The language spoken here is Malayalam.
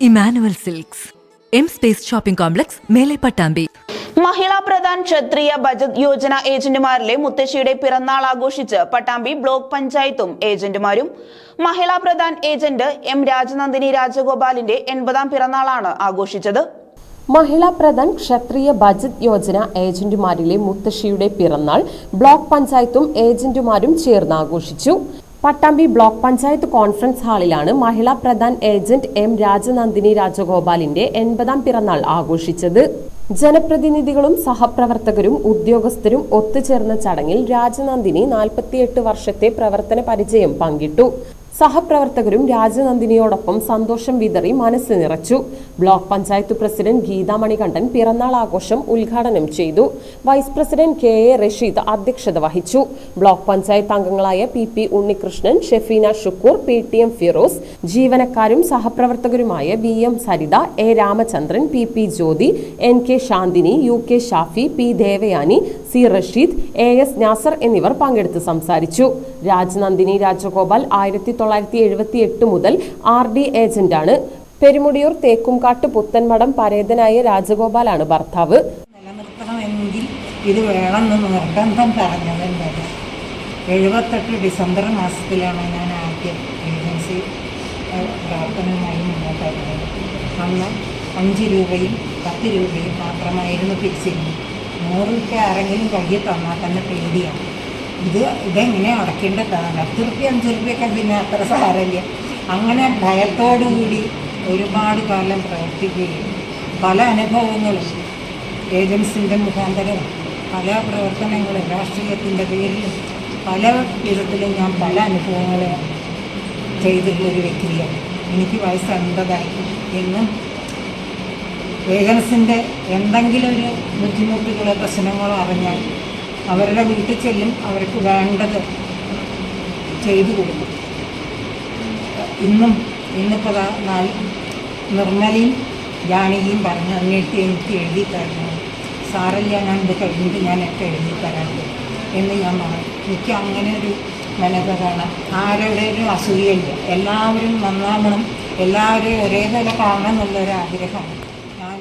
Emmanuel silks, M space shopping complex, മേലെ പട്ടാമ്പി. മഹിളാ പ്രധാൻ ക്ഷത്രിയ ബചത് യോജന ഏജന്റുമാരിലെ മുത്തശ്ശിയുടെ പിറന്നാൾ ആഘോഷിച്ച് പട്ടാമ്പി ബ്ലോക്ക് പഞ്ചായത്തും ഏജന്റുമാരും. മഹിളാ പ്രധാൻ ഏജന്റ് എം രാജനന്ദിനി രാജഗോപാലിന്റെ 80ാം പിറന്നാളാണ് ആഘോഷിച്ചത്. മഹിളാ പ്രധാൻ ക്ഷത്രിയ ബചത് യോജന ഏജന്റുമാരിലെ മുത്തശ്ശിയുടെ പിറന്നാൾ ബ്ലോക്ക് പഞ്ചായത്തും ഏജന്റുമാരും ചേർന്ന് ആഘോഷിച്ചു. പട്ടാമ്പി ബ്ലോക്ക് പഞ്ചായത്ത് കോൺഫറൻസ് ഹാളിലാണ് മഹിളാ പ്രധാൻ ഏജന്റ് എം രാജനന്ദിനി രാജഗോപാലിന്റെ 80ാം പിറന്നാൾ ആഘോഷിച്ചത്. ജനപ്രതിനിധികളും സഹപ്രവർത്തകരും ഉദ്യോഗസ്ഥരും ഒത്തുചേർന്ന ചടങ്ങിൽ രാജനന്ദിനി 48 വർഷത്തെ പ്രവർത്തന പരിചയം പങ്കിട്ടു. സഹപ്രവർത്തകരും രാജനന്ദിനിയോടൊപ്പം സന്തോഷം വിതറി മനസ്സ് നിറച്ചു. ബ്ലോക്ക് പഞ്ചായത്ത് പ്രസിഡന്റ് ഗീതാ മണികണ്ഠൻ പിറന്നാൾ ആഘോഷം ഉദ്ഘാടനം ചെയ്തു. Vice president K A Rasheed അധ്യക്ഷത വഹിച്ചു. ബ്ലോക്ക് പഞ്ചായത്ത് അംഗങ്ങളായ പി ഉണ്ണികൃഷ്ണൻ, ഷെഫീന ഷുക്കൂർ, PTM ഫിറോസ്, ജീവനക്കാരും സഹപ്രവർത്തകരുമായ VM Saritha, A Ramachandran, PP Jyothi, NK Shanthini, UK Shafi, P Devayani, C Rasheed, AS Nasar എന്നിവർ പങ്കെടുത്ത് സംസാരിച്ചു. രാജനന്ദിനി രാജഗോപാൽ 1978 മുതൽ RD ഏജന്റാണ്. പെരുമുടിയൂർ തേക്കുംകാട്ട് പുത്തൻമടം പരേതനായ രാജഗോപാലാണ് ഭർത്താവ്. നിലനിർത്തണമെങ്കിൽ ഇത് വേണമെന്ന് നിർബന്ധം പറഞ്ഞതുണ്ടല്ല. 78 ഡിസംബർ മാസത്തിലാണ് ഞാൻ ആദ്യം ഏജൻസി പ്രവർത്തനവുമായി മുന്നോട്ട് വരുന്നത്. അന്ന് 5 രൂപയും 10 രൂപയും മാത്രമായിരുന്നു പിരിച്ചിരുന്നത്. 100 രൂപ ആരെങ്കിലും കയ്യിൽ തന്നാൽ തന്നെ പേടിയാണ്. ഇതെങ്ങനെ അടയ്ക്കേണ്ടതാണ്. 10 രൂപ 5 രൂപയൊക്കെ പിന്നെ അത്ര സാരമില്ല. അങ്ങനെ ഭയത്തോടുകൂടി ഒരുപാട് കാലം പ്രവർത്തിക്കുകയും പല അനുഭവങ്ങളും ഏജൻസിൻ്റെ മുഖാന്തരം പല പ്രവർത്തനങ്ങളും രാഷ്ട്രീയത്തിൻ്റെ പേരിലും പല വിധത്തിലും ഞാൻ പല അനുഭവങ്ങളും ചെയ്തിട്ടുള്ളൊരു വ്യക്തിയാണ്. എനിക്ക് വയസ്സ് 80 എന്നും ഏജൻസിൻ്റെ എന്തെങ്കിലും ഒരു ബുദ്ധിമുട്ടുകളോ പ്രശ്നങ്ങളോ അറിഞ്ഞാൽ അവരുടെ വീട്ടിൽ ചെല്ലും, അവർക്ക് വേണ്ടത് ചെയ്തു കൊടുക്കും. ഇന്നിപ്പോൾ നിർമ്മലയും ജാനകിയും പറഞ്ഞു എന്നിട്ട് എനിക്ക് എഴുതി തരണം. സാറില്ല, ഞാൻ ഇത് കഴിഞ്ഞിട്ട് ഞാനൊക്കെ എഴുതി തരാറുണ്ട് എന്ന് ഞാൻ പറഞ്ഞു. എനിക്ക് അങ്ങനെ ഒരു മനോഭാവമാണ്. ആരുടെയും അസൂയയില്ല. എല്ലാവരും നന്നാവണം, എല്ലാവരെയും ഒരേപോലെ കാണണം എന്നുള്ളൊരാഗ്രഹമാണ് ഞാൻ.